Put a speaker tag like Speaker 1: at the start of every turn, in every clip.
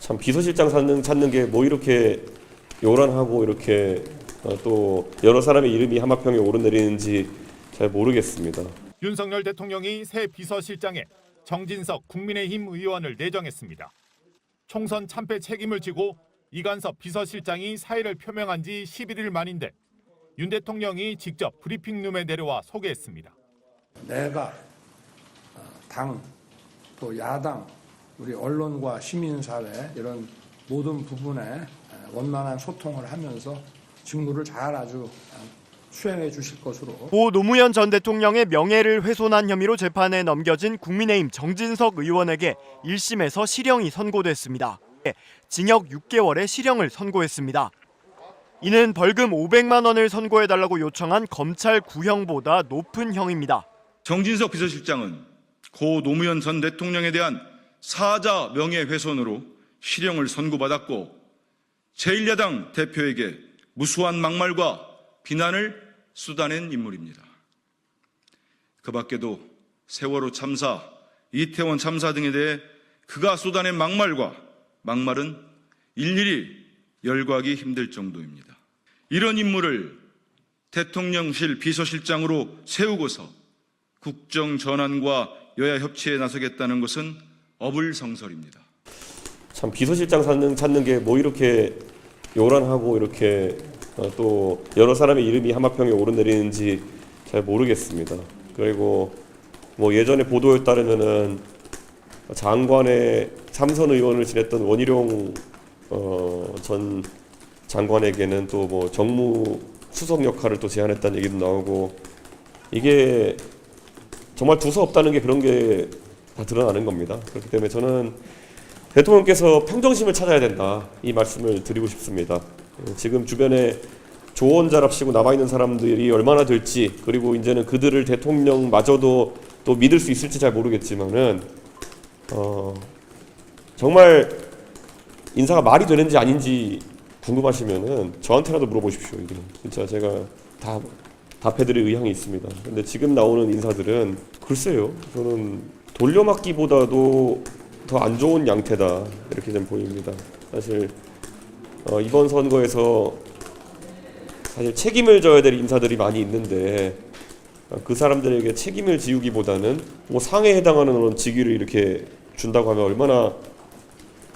Speaker 1: 참 비서실장 찾는 게 뭐 이렇게 요란하고 이렇게 또 여러 사람의 이름이 하마평에 오르내리는지 잘 모르겠습니다.
Speaker 2: 윤석열 대통령이 새 비서실장에 정진석 국민의힘 의원을 내정했습니다. 총선 참패 책임을 지고 이관섭 비서실장이 사의를 표명한 지 11일 만인데 윤 대통령이 직접 브리핑룸에 내려와 소개했습니다.
Speaker 3: 내가 당, 또 야당, 우리 언론과 시민사회 이런 모든 부분에 원만한 소통을 하면서 직무를 잘 아주 수행해 주실 것으로.
Speaker 4: 고 노무현 전 대통령의 명예를 훼손한 혐의로 재판에 넘겨진 국민의힘 정진석 의원에게 1심에서 실형이 선고됐습니다. 징역 6개월의 실형을 선고했습니다. 이는 벌금 500만 원을 선고해달라고 요청한 검찰 구형보다 높은 형입니다.
Speaker 5: 정진석 비서실장은 고 노무현 전 대통령에 대한 사자 명예훼손으로 실형을 선고받았고 제1야당 대표에게 무수한 막말과 비난을 쏟아낸 인물입니다. 그 밖에도 세월호 참사, 이태원 참사 등에 대해 그가 쏟아낸 막말은 일일이 열거하기 힘들 정도입니다. 이런 인물을 대통령실 비서실장으로 세우고서 국정 전환과 여야 협치에 나서겠다는 것은 어불성설입니다.
Speaker 1: 참 비서실장 찾는 게 뭐 이렇게 요란하고 이렇게 또 여러 사람의 이름이 하마평에 오르내리는지 잘 모르겠습니다. 그리고 뭐 예전에 보도에 따르면은 장관의 삼선 의원을 지냈던 원희룡 전 장관에게는 또 뭐 정무 수석 역할을 또 제안했다는 얘기도 나오고 이게 정말 두서 없다는 게 그런 게 다 드러나는 겁니다. 그렇기 때문에 저는 대통령께서 평정심을 찾아야 된다 이 말씀을 드리고 싶습니다. 지금 주변에 조언자랍시고 남아있는 사람들이 얼마나 될지 그리고 이제는 그들을 대통령마저도 또 믿을 수 있을지 잘 모르겠지만은 정말 인사가 말이 되는지 아닌지 궁금하시면은 저한테라도 물어보십시오. 이게 진짜 제가 다 답해드릴 의향이 있습니다. 근데 지금 나오는 인사들은 글쎄요, 저는 돌려막기보다도 더 안 좋은 양태다 이렇게 좀 보입니다. 사실 이번 선거에서 사실 책임을 져야 될 인사들이 많이 있는데 그 사람들에게 책임을 지우기보다는 뭐 상해에 해당하는 그런 직위를 이렇게 준다고 하면 얼마나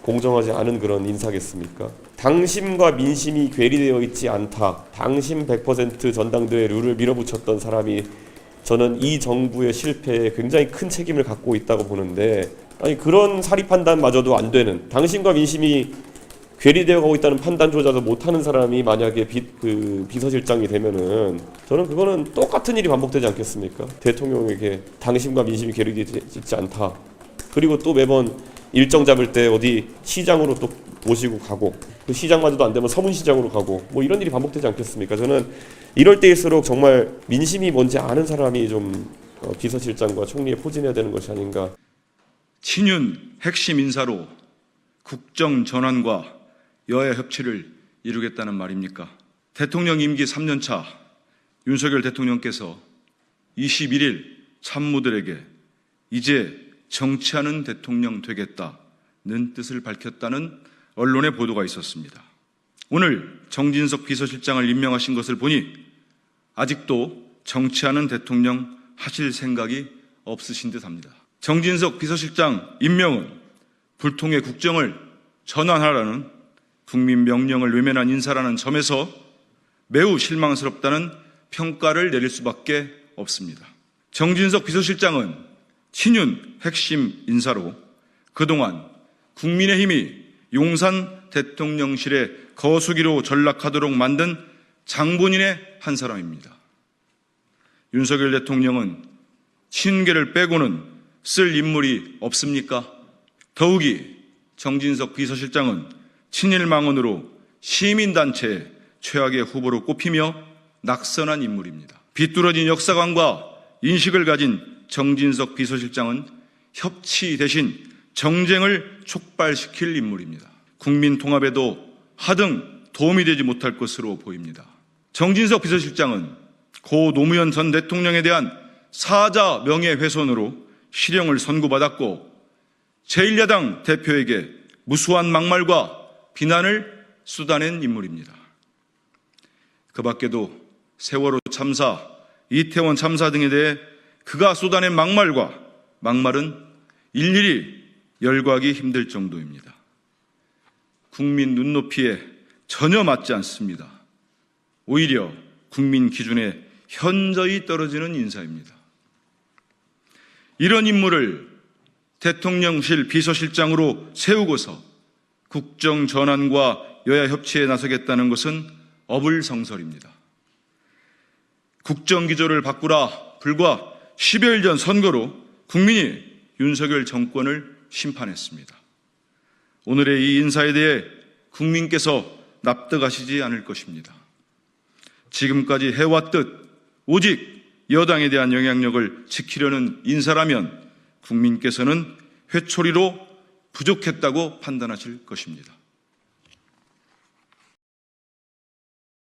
Speaker 1: 공정하지 않은 그런 인사겠습니까? 당심과 민심이 괴리되어 있지 않다. 당심 100% 전당대회 룰을 밀어붙였던 사람이 저는 이 정부의 실패에 굉장히 큰 책임을 갖고 있다고 보는데 아니 그런 사리 판단마저도 안 되는 당심과 민심이 괴리되어 가고 있다는 판단조차도 못하는 사람이 만약에 비서실장이 되면은 저는 그거는 똑같은 일이 반복되지 않겠습니까? 대통령에게 당심과 민심이 괴리되지 않다. 그리고 또 매번 일정 잡을 때 어디 시장으로 또 모시고 가고 그 시장마저도 안 되면 서문시장으로 가고 뭐 이런 일이 반복되지 않겠습니까? 저는 이럴 때일수록 정말 민심이 뭔지 아는 사람이 좀 비서실장과 총리에 포진해야 되는 것이 아닌가.
Speaker 5: 친윤 핵심 인사로 국정 전환과 여야 협치를 이루겠다는 말입니까? 대통령 임기 3년차 윤석열 대통령께서 21일 참모들에게 이제 정치하는 대통령 되겠다는 뜻을 밝혔다는 언론의 보도가 있었습니다. 오늘 정진석 비서실장을 임명하신 것을 보니 아직도 정치하는 대통령 하실 생각이 없으신 듯합니다. 정진석 비서실장 임명은 불통의 국정을 전환하라는 국민 명령을 외면한 인사라는 점에서 매우 실망스럽다는 평가를 내릴 수밖에 없습니다. 정진석 비서실장은 친윤 핵심 인사로 그동안 국민의힘이 용산 대통령실의 거수기로 전락하도록 만든 장본인의 한 사람입니다. 윤석열 대통령은 친윤계를 빼고는 쓸 인물이 없습니까? 더욱이 정진석 비서실장은 친일망언으로 시민단체의 최악의 후보로 꼽히며 낙선한 인물입니다. 비뚤어진 역사관과 인식을 가진 정진석 비서실장은 협치 대신 정쟁을 촉발시킬 인물입니다. 국민 통합에도 하등 도움이 되지 못할 것으로 보입니다. 정진석 비서실장은 고 노무현 전 대통령에 대한 사자 명예훼손으로 실형을 선고받았고 제1야당 대표에게 무수한 막말과 비난을 쏟아낸 인물입니다. 그 밖에도 세월호 참사, 이태원 참사 등에 대해 그가 쏟아낸 막말은 일일이 열거하기 힘들 정도입니다. 국민 눈높이에 전혀 맞지 않습니다. 오히려 국민 기준에 현저히 떨어지는 인사입니다. 이런 인물을 대통령실 비서실장으로 세우고서 국정 전환과 여야 협치에 나서겠다는 것은 어불성설입니다. 국정기조를 바꾸라 불과 10여일 전 선거로 국민이 윤석열 정권을 심판했습니다. 오늘의 이 인사에 대해 국민께서 납득하시지 않을 것입니다. 지금까지 해왔듯 오직 여당에 대한 영향력을 지키려는 인사라면 국민께서는 회초리로 부족했다고 판단하실 것입니다.